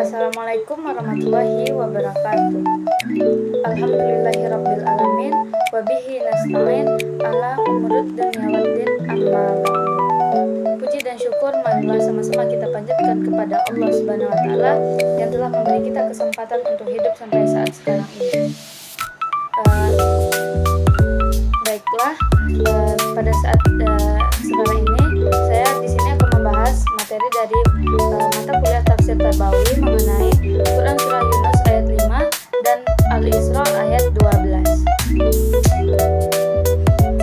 Assalamualaikum warahmatullahi wabarakatuh. Alhamdulillahirabbil wabihi nasta'in ala umurud dunya waddin amma ba'du. Puji dan syukur marilah sama-sama kita panjatkan kepada Allah Subhanahu wa taala yang telah memberi kita kesempatan untuk hidup sampai saat sekarang ini. Baiklah, pada saat sekarang ini saya di sini akan membahas materi dari mata kuliah tafsir Tarbawi mengenai Quran surah Yunus ayat 5 dan Al-Isra ayat 12.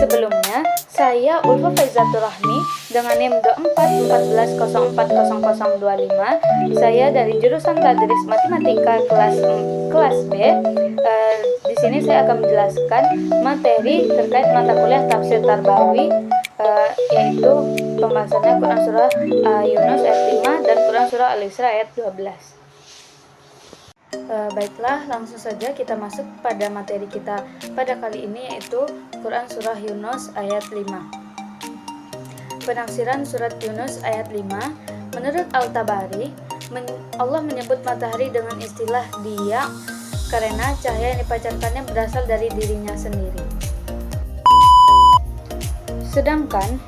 Sebelumnya, saya Ulfa Faizatur Rahmi dengan NIM 2414040025. Saya dari jurusan Tadris Matematika kelas B. Di sini saya akan menjelaskan materi terkait mata kuliah tafsir Tarbawi, yaitu pembahasannya Quran surah Yunus ayat 5 dan Quran surah Al-Isra ayat 12. Baiklah, langsung saja kita masuk pada materi kita pada kali ini, yaitu Quran surah Yunus ayat 5. Penafsiran surat Yunus ayat 5, menurut Al-Tabari, Allah menyebut matahari dengan istilah dia karena cahaya yang dipancarkannya berasal dari dirinya sendiri. Sedangkan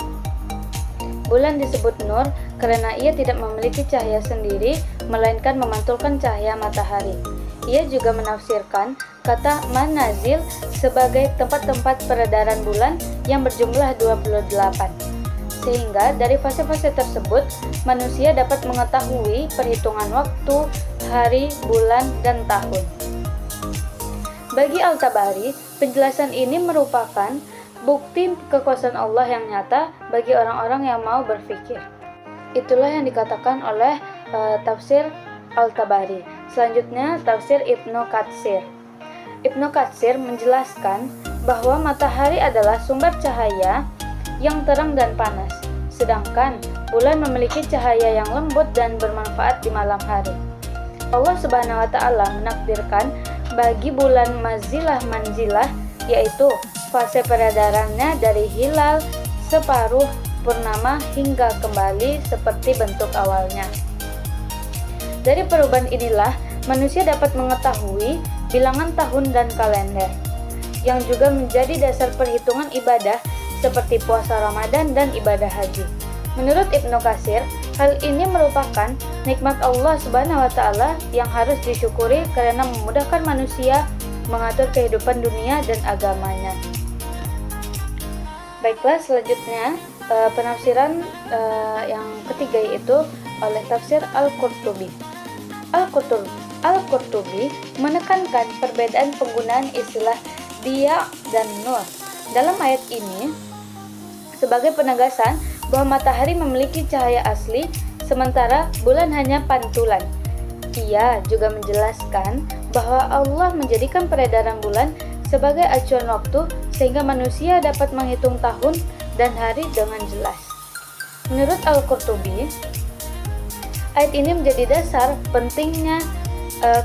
bulan disebut nur karena ia tidak memiliki cahaya sendiri, melainkan memantulkan cahaya matahari. Ia juga menafsirkan kata manazil sebagai tempat-tempat peredaran bulan yang berjumlah 28. Sehingga dari fase-fase tersebut, manusia dapat mengetahui perhitungan waktu, hari, bulan, dan tahun. Bagi Al-Tabari, penjelasan ini merupakan bukti kekuasaan Allah yang nyata bagi orang-orang yang mau berpikir. Itulah yang dikatakan oleh tafsir Al-Tabari. Selanjutnya, tafsir Ibnu Katsir. Ibnu Katsir menjelaskan bahwa matahari adalah sumber cahaya yang terang dan panas, sedangkan bulan memiliki cahaya yang lembut dan bermanfaat di malam hari. Allah Subhanahu wa taala menakdirkan bagi bulan manzilah, yaitu fase peredarannya dari hilal, separuh, purnama hingga kembali seperti bentuk awalnya. Dari perubahan inilah manusia dapat mengetahui bilangan tahun dan kalender, yang juga menjadi dasar perhitungan ibadah seperti puasa Ramadan dan ibadah haji. Menurut Ibnu Katsir, hal ini merupakan nikmat Allah Subhanahu wa taala yang harus disyukuri karena memudahkan manusia mengatur kehidupan dunia dan agamanya. Baiklah, selanjutnya penafsiran yang ketiga yaitu oleh tafsir Al-Qurtubi. Al-Qurtubi menekankan perbedaan penggunaan istilah dia dan nur dalam ayat ini sebagai penegasan bahwa matahari memiliki cahaya asli sementara bulan hanya pantulan. Ia juga menjelaskan bahwa Allah menjadikan peredaran bulan sebagai acuan waktu sehingga manusia dapat menghitung tahun dan hari dengan jelas. Menurut Al-Qurtubi, ayat ini menjadi dasar pentingnya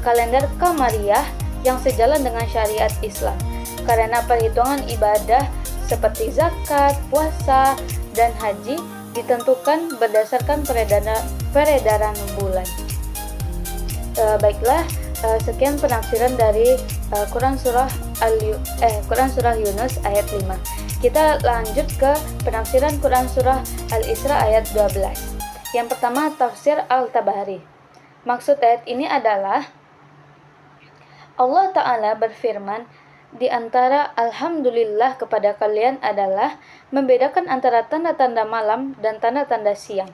kalender Qamariyah yang sejalan dengan syariat Islam, karena perhitungan ibadah seperti zakat, puasa, dan haji ditentukan berdasarkan peredaran bulan. Baiklah, sekian penafsiran dari Quran surah Yunus ayat 5. Kita lanjut ke penafsiran Quran surah Al-Isra ayat 12. Yang pertama, tafsir Al-Tabari. Maksud ayat ini adalah Allah Ta'ala berfirman, di antara alhamdulillah kepada kalian adalah membedakan antara tanda-tanda malam dan tanda-tanda siang,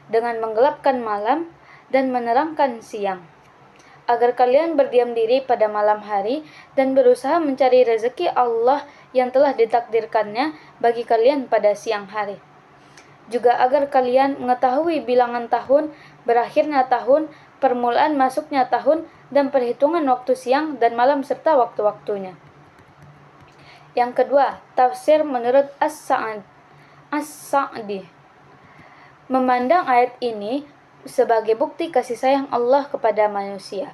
dengan menggelapkan malam dan menerangkan siang, agar kalian berdiam diri pada malam hari dan berusaha mencari rezeki Allah yang telah ditakdirkannya bagi kalian pada siang hari. Juga agar kalian mengetahui bilangan tahun, berakhirnya tahun, permulaan masuknya tahun, dan perhitungan waktu siang dan malam serta waktu-waktunya. Yang kedua, tafsir menurut As-Sa'di. Memandang ayat ini sebagai bukti kasih sayang Allah kepada manusia.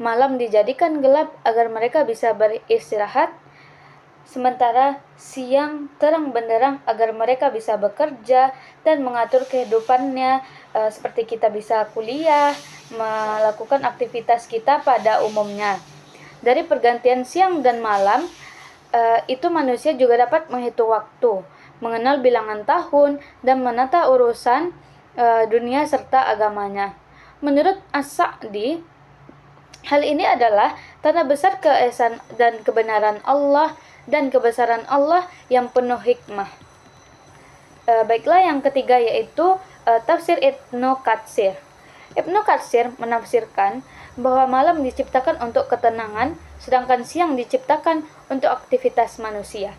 Malam dijadikan gelap agar mereka bisa beristirahat, sementara siang terang benderang agar mereka bisa bekerja dan mengatur kehidupannya, seperti kita bisa kuliah, melakukan aktivitas kita pada umumnya. Dari pergantian siang dan malam, itu manusia juga dapat menghitung waktu, mengenal bilangan tahun, dan menata urusan dunia serta agamanya. Menurut As-Sa'di, hal ini adalah tanda besar keesaan dan kebenaran Allah dan kebesaran Allah yang penuh hikmah. Baiklah, yang ketiga yaitu tafsir Ibnu Katsir. Ibnu Katsir menafsirkan bahwa malam diciptakan untuk ketenangan, sedangkan siang diciptakan untuk aktivitas manusia.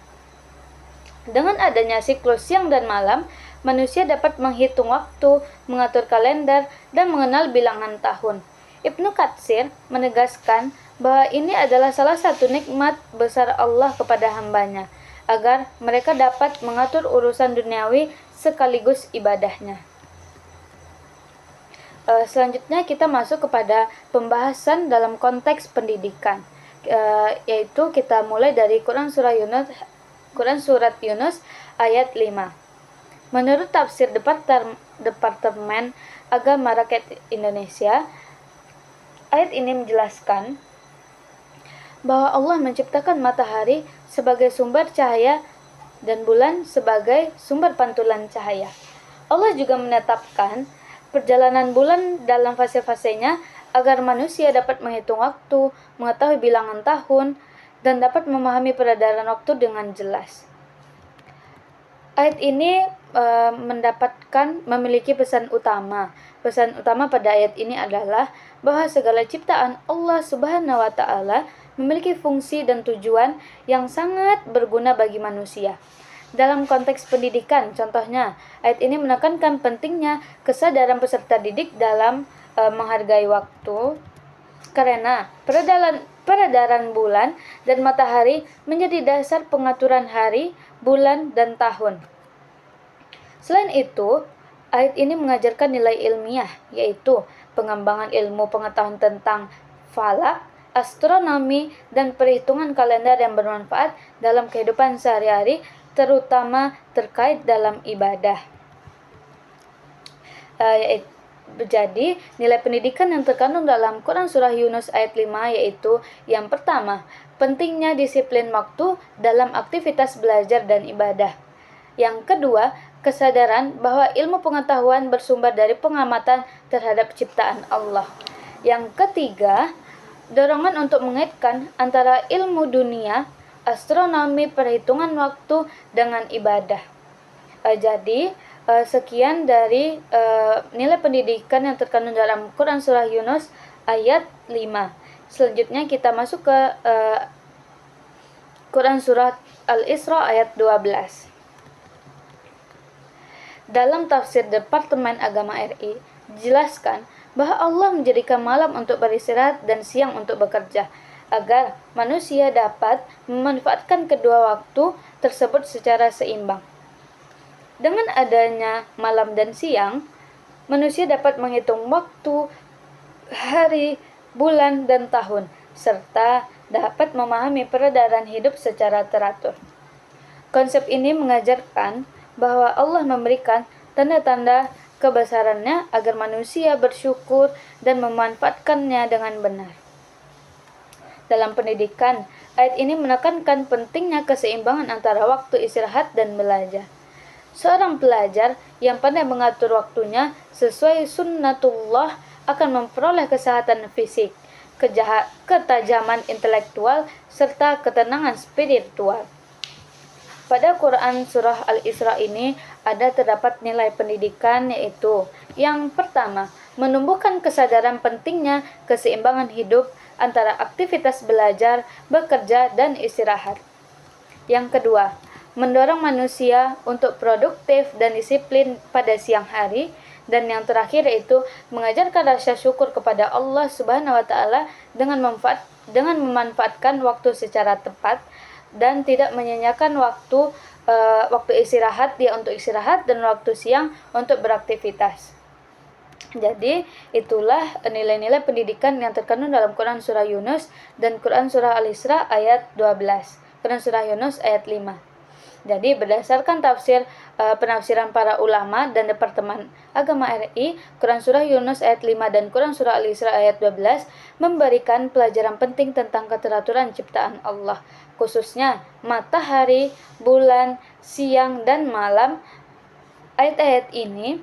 Dengan adanya siklus siang dan malam, manusia dapat menghitung waktu, mengatur kalender, dan mengenal bilangan tahun. Ibnu Katsir menegaskan bahwa ini adalah salah satu nikmat besar Allah kepada hambanya, agar mereka dapat mengatur urusan duniawi sekaligus ibadahnya. Selanjutnya kita masuk kepada pembahasan dalam konteks pendidikan, yaitu kita mulai dari Quran Surat Yunus ayat 5. Menurut tafsir Departemen Agama Rakyat Indonesia, ayat ini menjelaskan bahwa Allah menciptakan matahari sebagai sumber cahaya dan bulan sebagai sumber pantulan cahaya. Allah juga menetapkan perjalanan bulan dalam fase-fasenya agar manusia dapat menghitung waktu, mengetahui bilangan tahun, dan dapat memahami peredaran waktu dengan jelas. Ayat ini memiliki pesan utama. Pesan utama pada ayat ini adalah bahwa segala ciptaan Allah Subhanahu wa Ta'ala memiliki fungsi dan tujuan yang sangat berguna bagi manusia. Dalam konteks pendidikan, contohnya, ayat ini menekankan pentingnya kesadaran peserta didik dalam menghargai waktu, karena peredaran bulan dan matahari menjadi dasar pengaturan hari, bulan, dan tahun. Selain itu, ayat ini mengajarkan nilai ilmiah, yaitu pengembangan ilmu pengetahuan tentang falak, astronomi, dan perhitungan kalender yang bermanfaat dalam kehidupan sehari-hari, terutama terkait dalam ibadah. Jadi, nilai pendidikan yang terkandung dalam Quran Surah Yunus ayat 5 yaitu yang pertama, pentingnya disiplin waktu dalam aktivitas belajar dan ibadah. Yang kedua, kesadaran bahwa ilmu pengetahuan bersumber dari pengamatan terhadap ciptaan Allah. Yang ketiga, dorongan untuk mengaitkan antara ilmu dunia, astronomi, perhitungan waktu dengan ibadah. Jadi, sekian dari nilai pendidikan yang terkandung dalam Quran Surah Yunus ayat 5. Selanjutnya kita masuk ke Quran Surah Al-Isra ayat 12. Dalam tafsir Departemen Agama RI, dijelaskan bahwa Allah menjadikan malam untuk beristirahat dan siang untuk bekerja, agar manusia dapat memanfaatkan kedua waktu tersebut secara seimbang. Dengan adanya malam dan siang, manusia dapat menghitung waktu, hari, bulan, dan tahun, serta dapat memahami peredaran hidup secara teratur. Konsep ini mengajarkan bahwa Allah memberikan tanda-tanda kebesarannya agar manusia bersyukur dan memanfaatkannya dengan benar. Dalam pendidikan, ayat ini menekankan pentingnya keseimbangan antara waktu istirahat dan belajar. Seorang pelajar yang pandai mengatur waktunya sesuai sunnatullah akan memperoleh kesehatan fisik, ketajaman intelektual, serta ketenangan spiritual. Pada Quran Surah Al-Isra ini terdapat nilai pendidikan, yaitu yang pertama, menumbuhkan kesadaran pentingnya keseimbangan hidup antara aktivitas belajar, bekerja, dan istirahat. Yang kedua, mendorong manusia untuk produktif dan disiplin pada siang hari. Dan yang terakhir yaitu mengajarkan rasa syukur kepada Allah Subhanahu wa Ta'ala dengan memanfaatkan waktu secara tepat dan tidak menyanyiakan waktu istirahat untuk istirahat dan waktu siang untuk beraktivitas. Jadi, itulah nilai-nilai pendidikan yang terkandung dalam Quran Surah Yunus dan Quran Surah Al-Isra ayat 12. Quran Surah Yunus ayat 5. Jadi berdasarkan penafsiran para ulama dan Departemen Agama RI, Quran Surah Yunus ayat 5 dan Quran Surah Al-Isra ayat 12 memberikan pelajaran penting tentang keteraturan ciptaan Allah, khususnya matahari, bulan, siang, dan malam. Ayat-ayat ini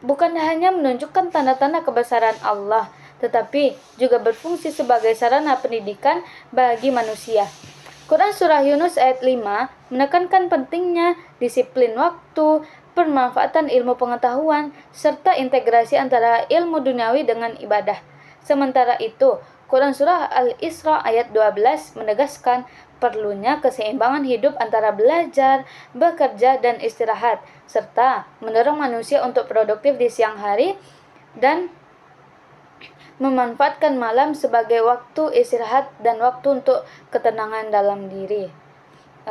bukan hanya menunjukkan tanda-tanda kebesaran Allah, tetapi juga berfungsi sebagai sarana pendidikan bagi manusia. Quran Surah Yunus ayat 5 menekankan pentingnya disiplin waktu, pemanfaatan ilmu pengetahuan, serta integrasi antara ilmu duniawi dengan ibadah. Sementara itu, Quran Surah Al-Isra ayat 12 menegaskan perlunya keseimbangan hidup antara belajar, bekerja, dan istirahat, serta mendorong manusia untuk produktif di siang hari dan memanfaatkan malam sebagai waktu istirahat dan waktu untuk ketenangan dalam diri.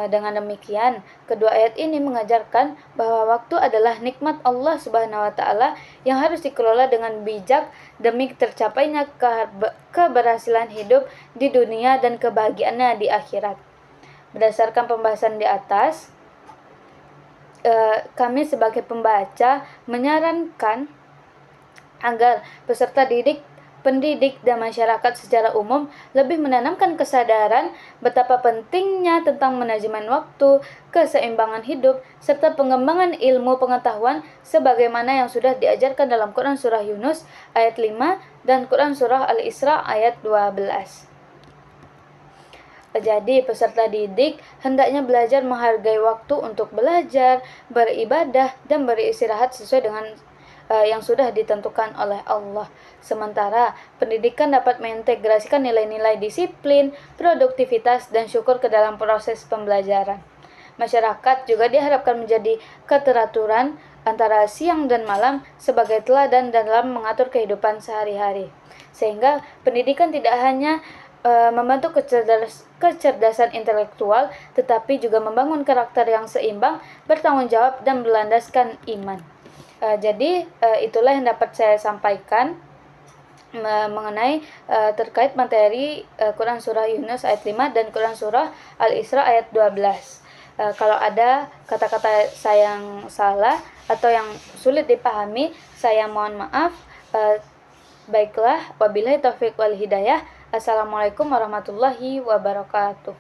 Dengan demikian, kedua ayat ini mengajarkan bahwa waktu adalah nikmat Allah Subhanahu wa taala yang harus dikelola dengan bijak demi tercapainya keberhasilan hidup di dunia dan kebahagiaannya di akhirat. Berdasarkan pembahasan di atas, kami sebagai pembaca menyarankan agar peserta pendidik dan masyarakat secara umum lebih menanamkan kesadaran betapa pentingnya tentang manajemen waktu, keseimbangan hidup, serta pengembangan ilmu pengetahuan sebagaimana yang sudah diajarkan dalam Quran Surah Yunus ayat 5 dan Quran Surah Al-Isra ayat 12. Jadi peserta didik hendaknya belajar menghargai waktu untuk belajar, beribadah, dan beristirahat sesuai dengan yang sudah ditentukan oleh Allah. Sementara pendidikan dapat mengintegrasikan nilai-nilai disiplin, produktivitas, dan syukur ke dalam proses pembelajaran. Masyarakat juga diharapkan menjadi keteraturan antara siang dan malam sebagai teladan dalam mengatur kehidupan sehari-hari. Sehingga pendidikan tidak hanya membantu kecerdasan intelektual, tetapi juga membangun karakter yang seimbang, bertanggung jawab, dan berlandaskan iman. Jadi itulah yang dapat saya sampaikan mengenai terkait materi Quran Surah Yunus ayat 5 dan Quran Surah Al-Isra ayat 12. Kalau ada kata-kata saya yang salah atau yang sulit dipahami, saya mohon maaf. Baiklah, wabillahi taufiq wal hidayah. Assalamualaikum warahmatullahi wabarakatuh.